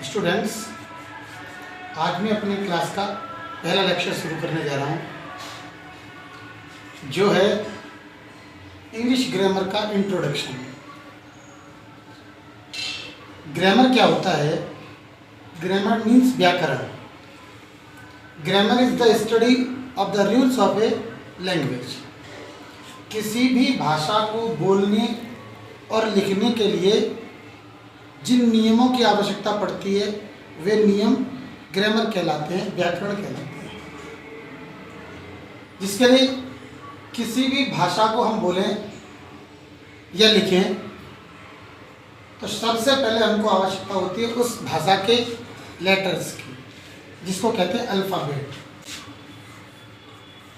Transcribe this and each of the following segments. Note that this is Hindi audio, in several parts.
स्टूडेंट्स, आज मैं अपनी क्लास का पहला लेक्चर शुरू करने जा रहा हूँ, जो है इंग्लिश ग्रामर का इंट्रोडक्शन। ग्रामर क्या होता है? ग्रामर मीन्स व्याकरण। Grammar is the study of the rules of a language. किसी भी भाषा को बोलने और लिखने के लिए जिन नियमों की आवश्यकता पड़ती है वे नियम ग्रामर कहलाते हैं, व्याकरण कहलाते हैं। जिसके लिए किसी भी भाषा को हम बोलें या लिखें तो सबसे पहले हमको आवश्यकता होती है उस भाषा के लेटर्स की, जिसको कहते हैं alphabet.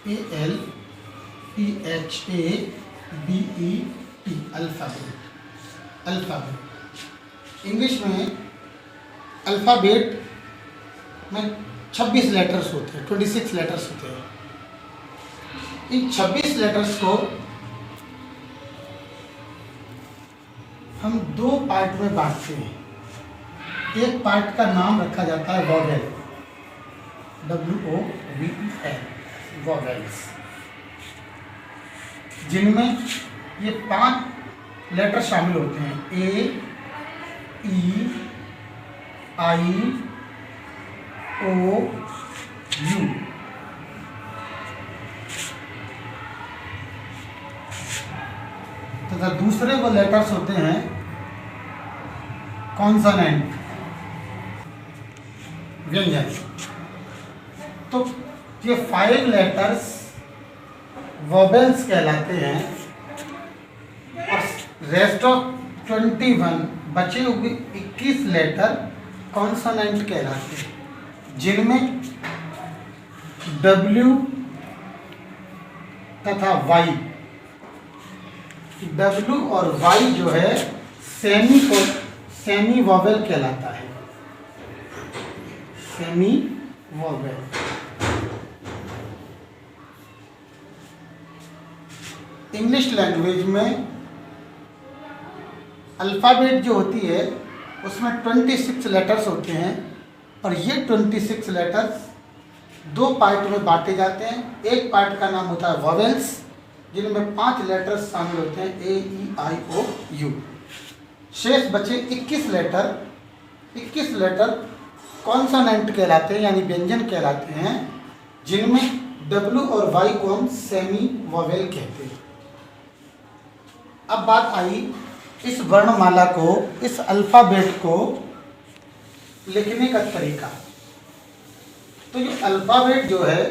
ALPHABET, alphabet. Alphabet English में अल्फ़ाबेट में 26 लेटर्स होते हैं, 26 लेटर्स होते हैं। इन 26 लेटर्स को हम दो पार्ट में बांटते हैं। एक पार्ट का नाम रखा जाता है वोवेल, WOVEL, वोवेल्स, जिनमें ये 5 लेटर शामिल होते हैं। A, E, I, O, U। तथा दूसरे वो लेटर्स होते हैं कॉन्सोनेंट, व्यंजन। तो ये 5 लेटर्स वोवेल्स कहलाते हैं और रेस्ट ऑफ 21 बचे हुए 21 लेटर कॉन्सोनेंट कहलाते हैं, जिनमें W तथा Y, W और Y जो है सेमी वोवेल कहलाता है। Semi vowel. इंग्लिश लैंग्वेज में अल्फ़ाबेट जो होती है उसमें 26 लेटर्स होते हैं और ये 26 लेटर्स दो पार्ट में बांटे जाते हैं। एक पार्ट का नाम होता है वोवेल्स, जिनमें 5 लेटर्स शामिल होते हैं, A, E, I, O, U। शेष बचे 21 लेटर कॉन्सोनेंट कहलाते हैं, यानी व्यंजन कहलाते हैं, जिनमें W और Y को हम सेमी वोवेल कहते हैं। अब बात आई इस वर्णमाला को, इस अल्फ़ाबेट को लिखने का तरीका। तो ये अल्फ़ाबेट जो है,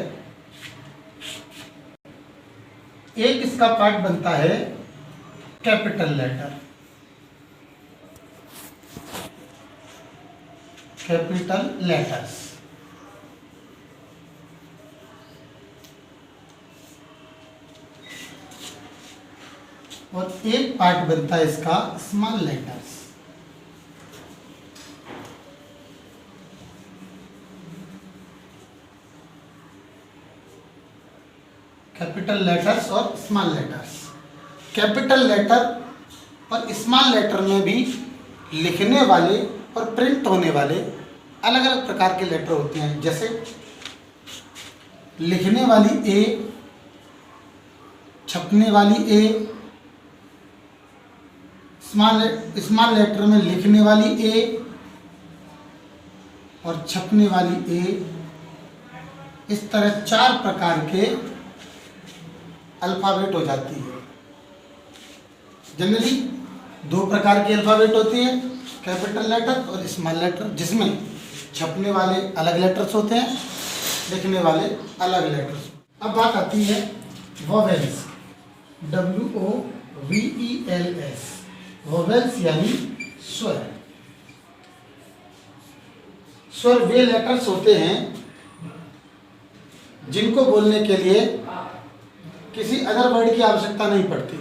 एक इसका पार्ट बनता है कैपिटल लेटर, कैपिटल लेटर्स, और एक पार्ट बनता है इसका स्मॉल लेटर्स। कैपिटल लेटर्स और स्मॉल लेटर्स। कैपिटल लेटर और स्मॉल लेटर में भी लिखने वाले और प्रिंट होने वाले अलग अलग प्रकार के लेटर होते हैं। जैसे लिखने वाली A, छपने वाली A, स्मॉल लेटर में लिखने वाली A और छपने वाली A। इस तरह 4 प्रकार के अल्फ़ाबेट हो जाती है। जनरली 2 प्रकार की अल्फ़ाबेट होती है, कैपिटल लेटर और स्मॉल लेटर, जिसमें छपने वाले अलग लेटर्स होते हैं, लिखने वाले अलग लेटर्स। अब बात आती है वोवेल्स, WOVELS, वोवेल्स यानी स्वर। स्वर वे लेटर्स होते हैं जिनको बोलने के लिए किसी अदर वर्ड की आवश्यकता नहीं पड़ती।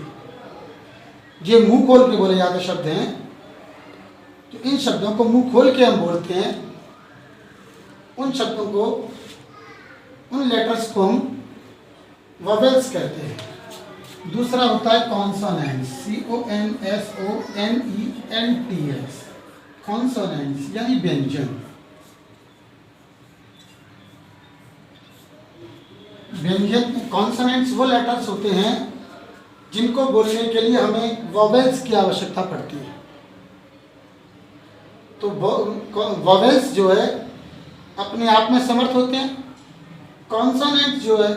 ये मुंह खोल के बोले जाते शब्द हैं, तो इन शब्दों को मुंह खोल के हम बोलते हैं। उन शब्दों को, उन लेटर्स को हम वोवेल्स कहते हैं। दूसरा होता है कॉन्सोनेंट्स, CONSONENTS, कॉन्सोनेंट्स यानी व्यंजन। व्यंजन कॉन्सोनेंट्स वो लेटर्स होते हैं जिनको बोलने के लिए हमें वोवेल्स की आवश्यकता पड़ती है। तो वोवेल्स जो है अपने आप में समर्थ होते हैं, कॉन्सोनेंट्स जो है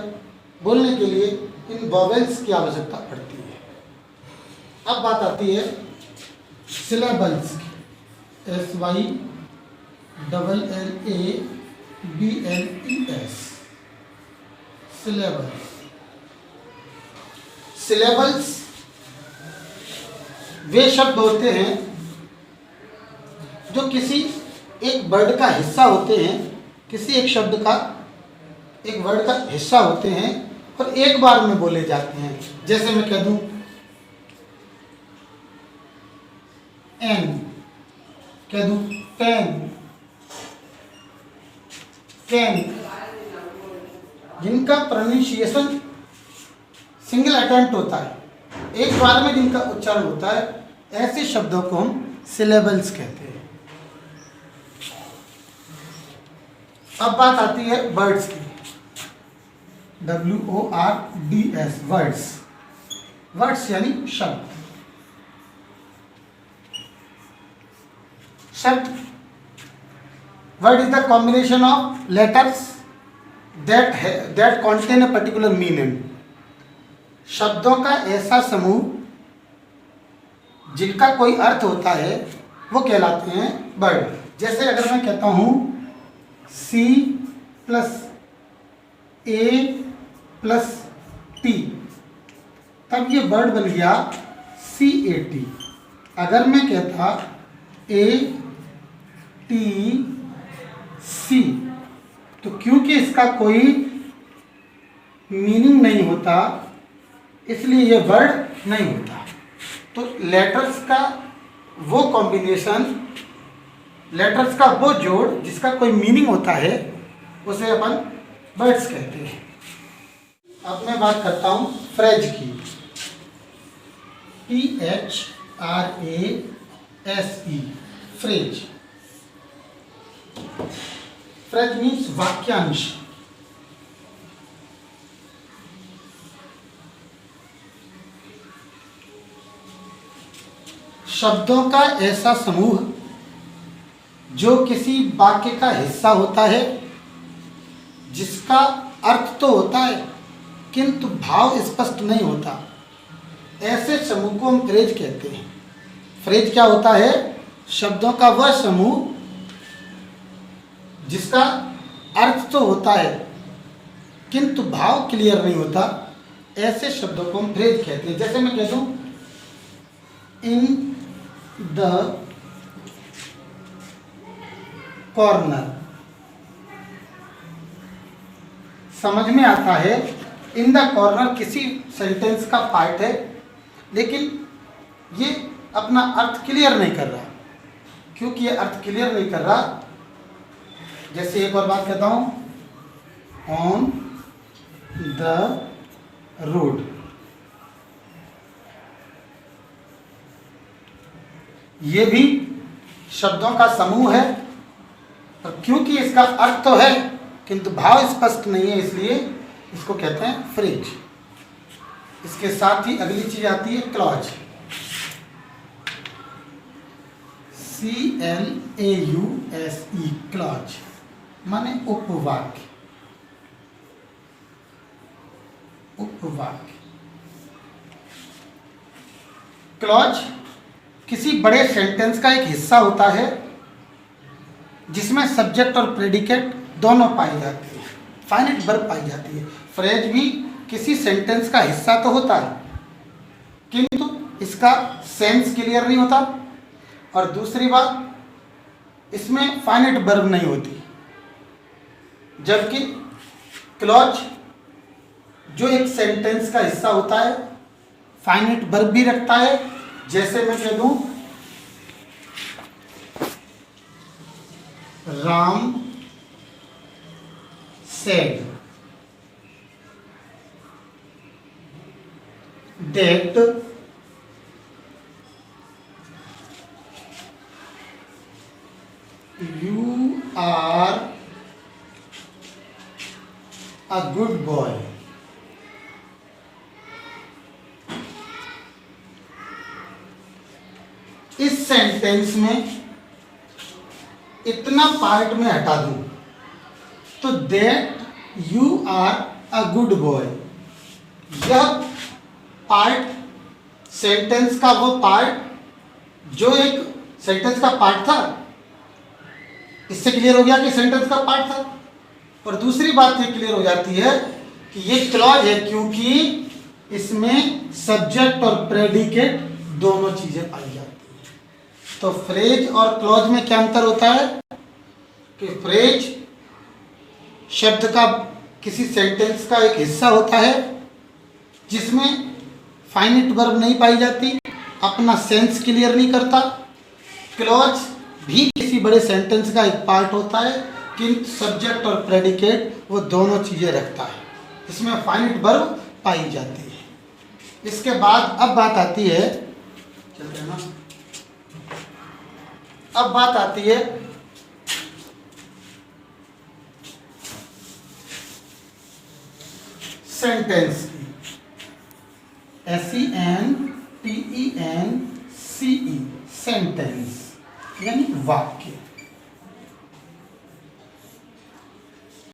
बोलने के लिए इन वोवेल्स की आवश्यकता पड़ती है। अब बात आती है सिलेबल्स की। SYLLABLES syllables. सिलेबल्स वे शब्द होते हैं जो किसी एक वर्ड का हिस्सा होते हैं, किसी एक शब्द का एक वर्ड का हिस्सा होते हैं और एक बार में बोले जाते हैं। जैसे मैं कह दूं एन, कह दूं पेन, कैन, जिनका प्रोनाउंसिएशन सिंगल अटेम्प्ट होता है, एक बार में जिनका उच्चारण होता है, ऐसे शब्दों को हम सिलेबल्स कहते हैं। अब बात आती है वर्ड्स की। WORDS words. वर्ड्स यानी शब्द। शब्द word is the combination of letters that contain a particular meaning। शब्दों का ऐसा समूह जिनका कोई अर्थ होता है वो कहलाते हैं वर्ड। जैसे अगर मैं कहता हूं C + A+T, तब ये वर्ड बन गया CAT। अगर मैं कहता ATC, तो क्योंकि इसका कोई मीनिंग नहीं होता इसलिए ये वर्ड नहीं होता। तो लेटर्स का वो कॉम्बिनेशन, लेटर्स का वो जोड़ जिसका कोई मीनिंग होता है उसे अपन वर्ड्स कहते हैं। अब मैं बात करता हूं फ्रेज की। THRASE phrase. फ्रेज मीन्स वाक्यांश। शब्दों का ऐसा समूह जो किसी वाक्य का हिस्सा होता है, जिसका अर्थ तो होता है किंतु भाव स्पष्ट नहीं होता, ऐसे समूह को हम फ्रेज कहते हैं। फ्रेज क्या होता है? शब्दों का वह समूह जिसका अर्थ तो होता है किंतु भाव क्लियर नहीं होता, ऐसे शब्दों को हम फ्रेज कहते हैं। जैसे मैं कह दूं इन द कॉर्नर, समझ में आता है इन द कॉर्नर किसी सेंटेंस का पार्ट है, लेकिन ये अपना अर्थ क्लियर नहीं कर रहा। क्योंकि ये अर्थ क्लियर नहीं कर रहा, जैसे एक और बात कहता हूं ऑन द रोड, ये भी शब्दों का समूह है और क्योंकि इसका अर्थ तो है किंतु भाव स्पष्ट नहीं है, इसलिए इसको कहते हैं फ्रेज। इसके साथ ही अगली चीज आती है क्लॉज। CLAUSE क्लॉज माने उपवाक्य। उपवाक्य। क्लॉज किसी बड़े सेंटेंस का एक हिस्सा होता है जिसमें सब्जेक्ट और प्रेडिकेट दोनों पाई जाती है, फाइनाइट वर्ब पाई जाती है। फ्रेज भी किसी सेंटेंस का हिस्सा तो होता है किंतु इसका सेंस क्लियर नहीं होता, और दूसरी बात इसमें फाइनाइट वर्ब नहीं होती। जबकि क्लॉज जो एक सेंटेंस का हिस्सा होता है फाइनाइट वर्ब भी रखता है। जैसे मैं कह दूं Ram said that are a good boy. इस सेंटेंस में इतना पार्ट में हटा दूं तो that you are a good boy, यह पार्ट सेंटेंस का वो पार्ट जो एक सेंटेंस का पार्ट था, इससे क्लियर हो गया कि सेंटेंस का पार्ट था। और दूसरी बात ये क्लियर हो जाती है कि ये क्लॉज है क्योंकि इसमें सब्जेक्ट और प्रेडिकेट दोनों चीजें पाई जाती है। तो फ्रेज और क्लॉज में क्या अंतर होता है कि फ्रेज शब्द का किसी सेंटेंस का एक हिस्सा होता है जिसमें फाइनिट वर्ब नहीं पाई जाती, अपना सेंस क्लियर नहीं करता। क्लॉज भी किसी बड़े सेंटेंस का एक पार्ट होता है किंतु सब्जेक्ट और प्रेडिकेट वो दोनों चीजें रखता है, इसमें फाइनिट वर्ब पाई जाती है। इसके बाद अब बात आती है, चलते हैं ना, अब बात आती है सेंटेंस की। SENTENCE, सेंटेंस यानी वाक्य।